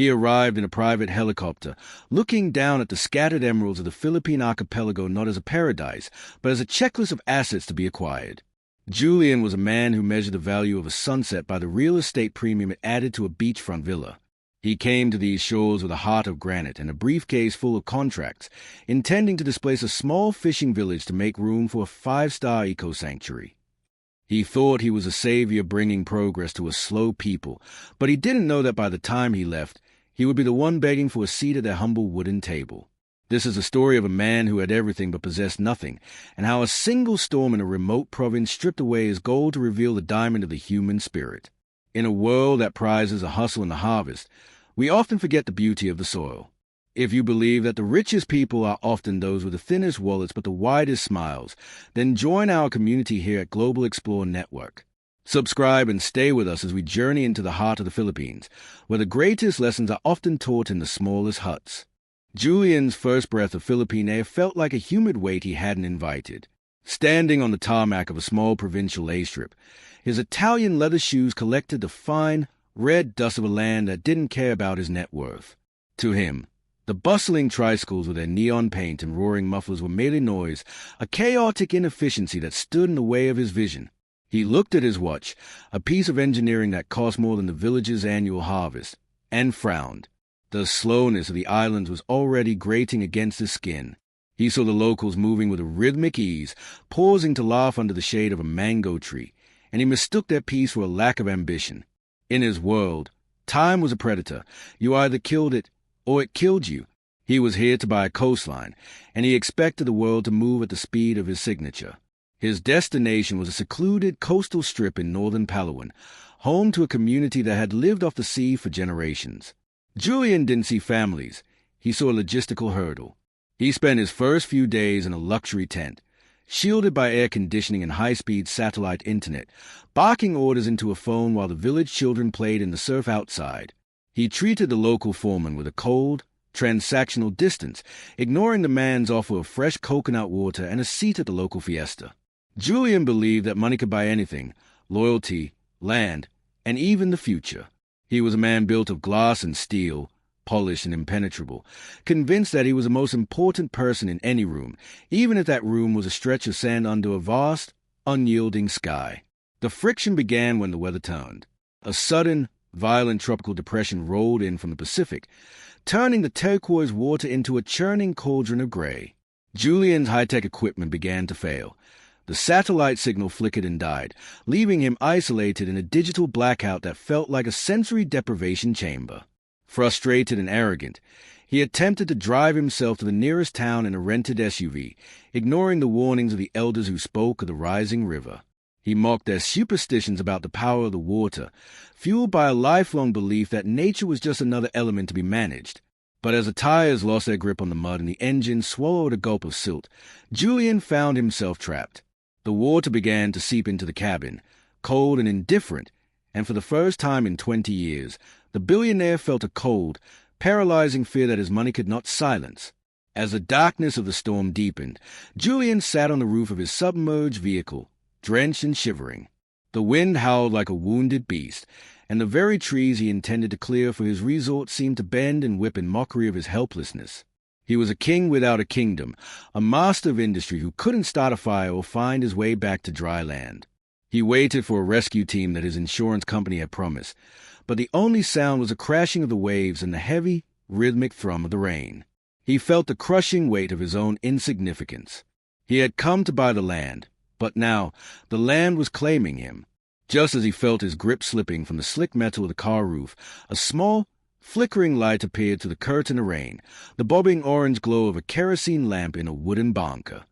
He arrived in a private helicopter, looking down at the scattered emeralds of the Philippine archipelago not as a paradise, but as a checklist of assets to be acquired. Julian was a man who measured the value of a sunset by the real estate premium it added to a beachfront villa. He came to these shores with a heart of granite and a briefcase full of contracts, intending to displace a small fishing village to make room for a 5-star eco-sanctuary. He thought he was a savior bringing progress to a slow people, but he didn't know that by the time he left, he would be the one begging for a seat at their humble wooden table. This is a story of a man who had everything but possessed nothing, and how a single storm in a remote province stripped away his gold to reveal the diamond of the human spirit. In a world that prizes a hustle and a harvest, we often forget the beauty of the soil. If you believe that the richest people are often those with the thinnest wallets but the widest smiles, then join our community here at Global Explore Network. Subscribe and stay with us as we journey into the heart of the Philippines, where the greatest lessons are often taught in the smallest huts. Julian's first breath of Philippine air felt like a humid weight he hadn't invited. Standing on the tarmac of a small provincial airstrip, his Italian leather shoes collected the fine, red dust of a land that didn't care about his net worth. To him, the bustling tricycles with their neon paint and roaring mufflers were merely noise, a chaotic inefficiency that stood in the way of his vision. He looked at his watch, a piece of engineering that cost more than the village's annual harvest, and frowned. The slowness of the islands was already grating against his skin. He saw the locals moving with a rhythmic ease, pausing to laugh under the shade of a mango tree, and he mistook their peace for a lack of ambition. In his world, time was a predator. You either killed it, or it killed you. He was here to buy a coastline, and he expected the world to move at the speed of his signature. His destination was a secluded coastal strip in northern Palawan, home to a community that had lived off the sea for generations. Julian didn't see families. He saw a logistical hurdle. He spent his first few days in a luxury tent, shielded by air conditioning and high-speed satellite internet, barking orders into a phone while the village children played in the surf outside. He treated the local foreman with a cold, transactional distance, ignoring the man's offer of fresh coconut water and a seat at the local fiesta. Julian believed that money could buy anything: loyalty, land, and even the future. He was a man built of glass and steel, polished and impenetrable, convinced that he was the most important person in any room, even if that room was a stretch of sand under a vast, unyielding sky. The friction began when the weather turned. A sudden, violent tropical depression rolled in from the Pacific, turning the turquoise water into a churning cauldron of gray. Julian's high-tech equipment began to fail. The satellite signal flickered and died, leaving him isolated in a digital blackout that felt like a sensory deprivation chamber. Frustrated and arrogant, he attempted to drive himself to the nearest town in a rented SUV, ignoring the warnings of the elders who spoke of the rising river. He mocked their superstitions about the power of the water, fueled by a lifelong belief that nature was just another element to be managed. But as the tires lost their grip on the mud and the engine swallowed a gulp of silt, Julian found himself trapped. The water began to seep into the cabin, cold and indifferent, and for the first time in 20 years, the billionaire felt a cold, paralyzing fear that his money could not silence. As the darkness of the storm deepened, Julian sat on the roof of his submerged vehicle, drenched and shivering. The wind howled like a wounded beast, and the very trees he intended to clear for his resort seemed to bend and whip in mockery of his helplessness. He was a king without a kingdom, a master of industry who couldn't start a fire or find his way back to dry land. He waited for a rescue team that his insurance company had promised, but the only sound was the crashing of the waves and the heavy, rhythmic thrum of the rain. He felt the crushing weight of his own insignificance. He had come to buy the land, but now the land was claiming him. Just as he felt his grip slipping from the slick metal of the car roof, a small, flickering light appeared through the curtain of rain, the bobbing orange glow of a kerosene lamp in a wooden banca.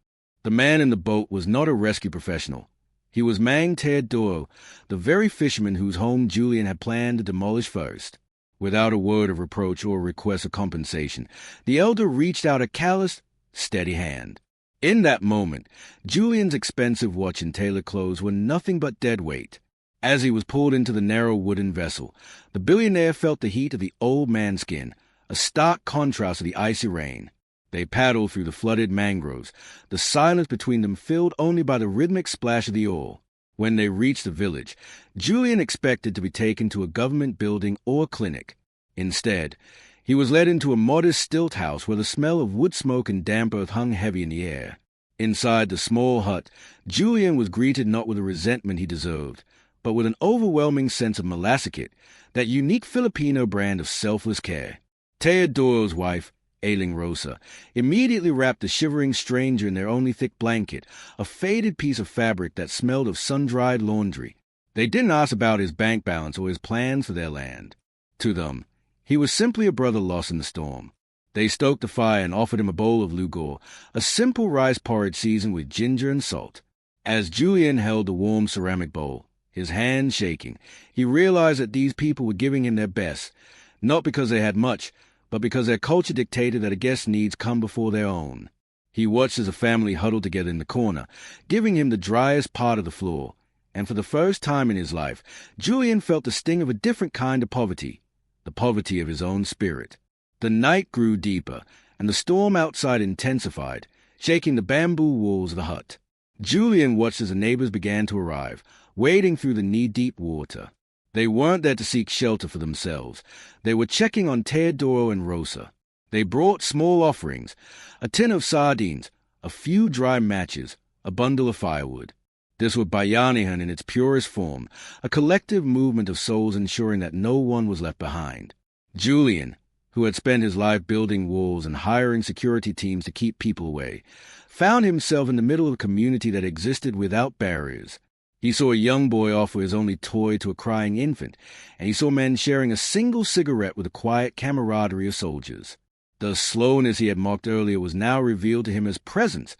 The man in the boat was not a rescue professional. He was Mang Teodoro, the very fisherman whose home Julian had planned to demolish first. Without a word of reproach or a request of compensation, the elder reached out a calloused, steady hand. In that moment, Julian's expensive watch and tailored clothes were nothing but dead weight. As he was pulled into the narrow wooden vessel, the billionaire felt the heat of the old man's skin, a stark contrast to the icy rain. They paddled through the flooded mangroves, the silence between them filled only by the rhythmic splash of the oar. When they reached the village, Julian expected to be taken to a government building or clinic. Instead, he was led into a modest stilt house where the smell of wood smoke and damp earth hung heavy in the air. Inside the small hut, Julian was greeted not with the resentment he deserved, but with an overwhelming sense of Malasakit, that unique Filipino brand of selfless care. Teodoro's wife, ailing Rosa, immediately wrapped the shivering stranger in their only thick blanket, a faded piece of fabric that smelled of sun-dried laundry. They didn't ask about his bank balance or his plans for their land. To them, he was simply a brother lost in the storm. They stoked the fire and offered him a bowl of lugor, a simple rice porridge seasoned with ginger and salt. As Julian held the warm ceramic bowl, his hand shaking, he realized that these people were giving him their best, not because they had much, but because their culture dictated that a guest's needs come before their own. He watched as the family huddled together in the corner, giving him the driest part of the floor, and for the first time in his life, Julian felt the sting of a different kind of poverty, the poverty of his own spirit. The night grew deeper, and the storm outside intensified, shaking the bamboo walls of the hut. Julian watched as the neighbors began to arrive, wading through the knee-deep water. They weren't there to seek shelter for themselves. They were checking on Teodoro and Rosa. They brought small offerings, a tin of sardines, a few dry matches, a bundle of firewood. This was Bayanihan in its purest form, a collective movement of souls ensuring that no one was left behind. Julian, who had spent his life building walls and hiring security teams to keep people away, found himself in the middle of a community that existed without barriers. He saw a young boy offer his only toy to a crying infant, and he saw men sharing a single cigarette with the quiet camaraderie of soldiers. The slowness he had mocked earlier was now revealed to him as presence,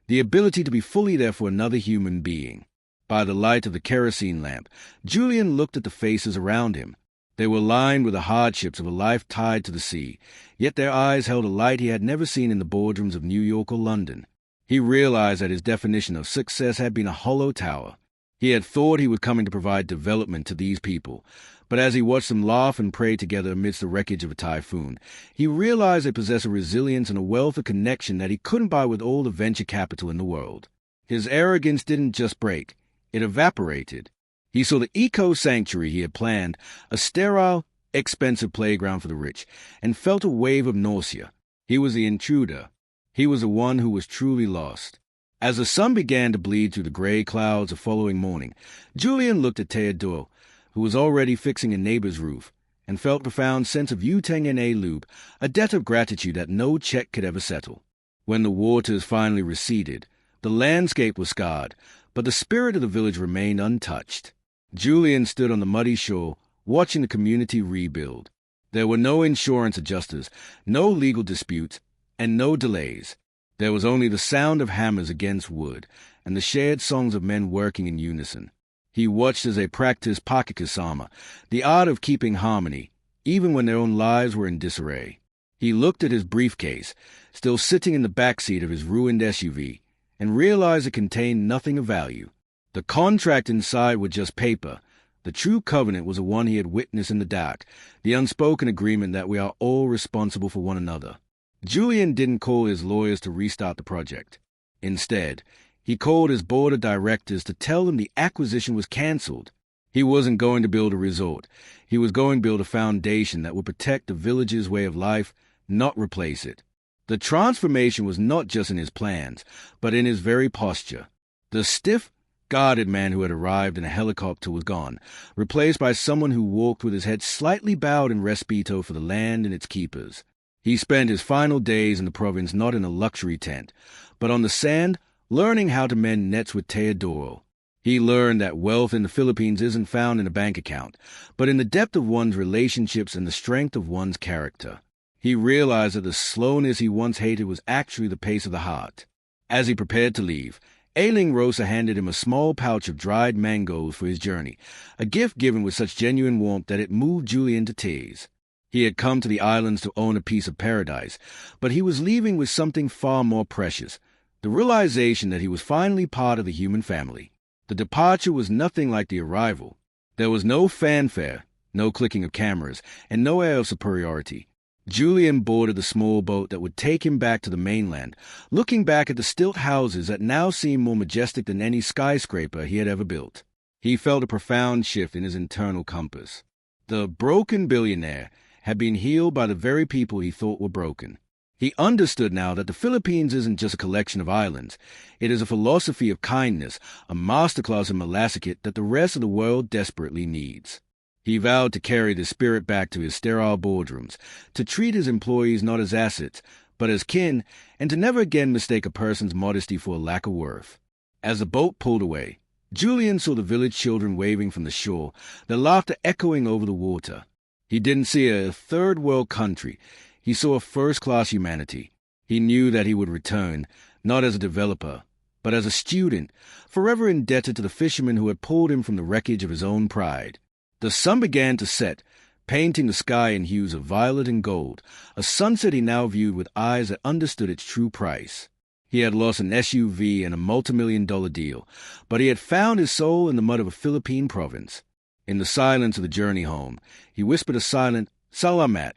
the ability to be fully there for another human being. By the light of the kerosene lamp, Julian looked at the faces around him. They were lined with the hardships of a life tied to the sea, yet their eyes held a light he had never seen in the boardrooms of New York or London. He realized that his definition of success had been a hollow tower. He had thought he was coming to provide development to these people, but as he watched them laugh and pray together amidst the wreckage of a typhoon, he realized they possessed a resilience and a wealth of connection that he couldn't buy with all the venture capital in the world. His arrogance didn't just break, it evaporated. He saw the eco-sanctuary he had planned, a sterile, expensive playground for the rich, and felt a wave of nausea. He was the intruder. He was the one who was truly lost. As the sun began to bleed through the gray clouds the following morning, Julian looked at Teodoro, who was already fixing a neighbor's roof, and felt a profound sense of utang and alub, a debt of gratitude that no check could ever settle. When the waters finally receded, the landscape was scarred, but the spirit of the village remained untouched. Julian stood on the muddy shore, watching the community rebuild. There were no insurance adjusters, no legal disputes, and no delays. There was only the sound of hammers against wood, and the shared songs of men working in unison. He watched as they practiced pakikasama, the art of keeping harmony, even when their own lives were in disarray. He looked at his briefcase, still sitting in the back seat of his ruined SUV, and realized it contained nothing of value. The contract inside was just paper. The true covenant was the one he had witnessed in the dark, the unspoken agreement that we are all responsible for one another. Julian didn't call his lawyers to restart the project. Instead, he called his board of directors to tell them the acquisition was canceled. He wasn't going to build a resort. He was going to build a foundation that would protect the village's way of life, not replace it. The transformation was not just in his plans, but in his very posture. The stiff, guarded man who had arrived in a helicopter was gone, replaced by someone who walked with his head slightly bowed in respeto for the land and its keepers. He spent his final days in the province not in a luxury tent, but on the sand, learning how to mend nets with Teodoro. He learned that wealth in the Philippines isn't found in a bank account, but in the depth of one's relationships and the strength of one's character. He realized that the slowness he once hated was actually the pace of the heart. As he prepared to leave, ailing Rosa handed him a small pouch of dried mangoes for his journey, a gift given with such genuine warmth that it moved Julian to tears. He had come to the islands to own a piece of paradise, but he was leaving with something far more precious, the realization that he was finally part of the human family. The departure was nothing like the arrival. There was no fanfare, no clicking of cameras, and no air of superiority. Julian boarded the small boat that would take him back to the mainland, looking back at the stilt houses that now seemed more majestic than any skyscraper he had ever built. He felt a profound shift in his internal compass. The broken billionaire had been healed by the very people he thought were broken. He understood now that the Philippines isn't just a collection of islands. It is a philosophy of kindness, a masterclass in Malasakit that the rest of the world desperately needs. He vowed to carry this spirit back to his sterile boardrooms, to treat his employees not as assets, but as kin, and to never again mistake a person's modesty for a lack of worth. As the boat pulled away, Julian saw the village children waving from the shore, their laughter echoing over the water. He didn't see a third-world country. He saw a first-class humanity. He knew that he would return, not as a developer, but as a student, forever indebted to the fishermen who had pulled him from the wreckage of his own pride. The sun began to set, painting the sky in hues of violet and gold, a sunset he now viewed with eyes that understood its true price. He had lost an SUV and a multi-million-dollar deal, but he had found his soul in the mud of a Philippine province. In the silence of the journey home, he whispered a silent "Salamat,"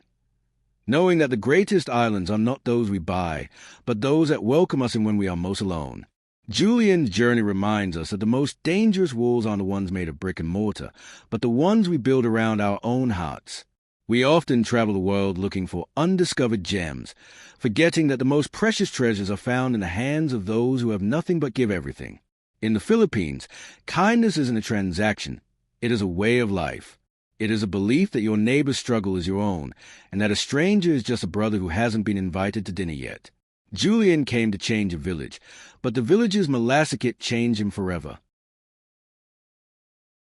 knowing that the greatest islands are not those we buy, but those that welcome us in when we are most alone. Julian's journey reminds us that the most dangerous walls aren't the ones made of brick and mortar, but the ones we build around our own hearts. We often travel the world looking for undiscovered gems, forgetting that the most precious treasures are found in the hands of those who have nothing but give everything. In the Philippines, kindness isn't a transaction. It is a way of life. It is a belief that your neighbor's struggle is your own, and that a stranger is just a brother who hasn't been invited to dinner yet. Julian came to change a village, but the village's Malasakit changed him forever.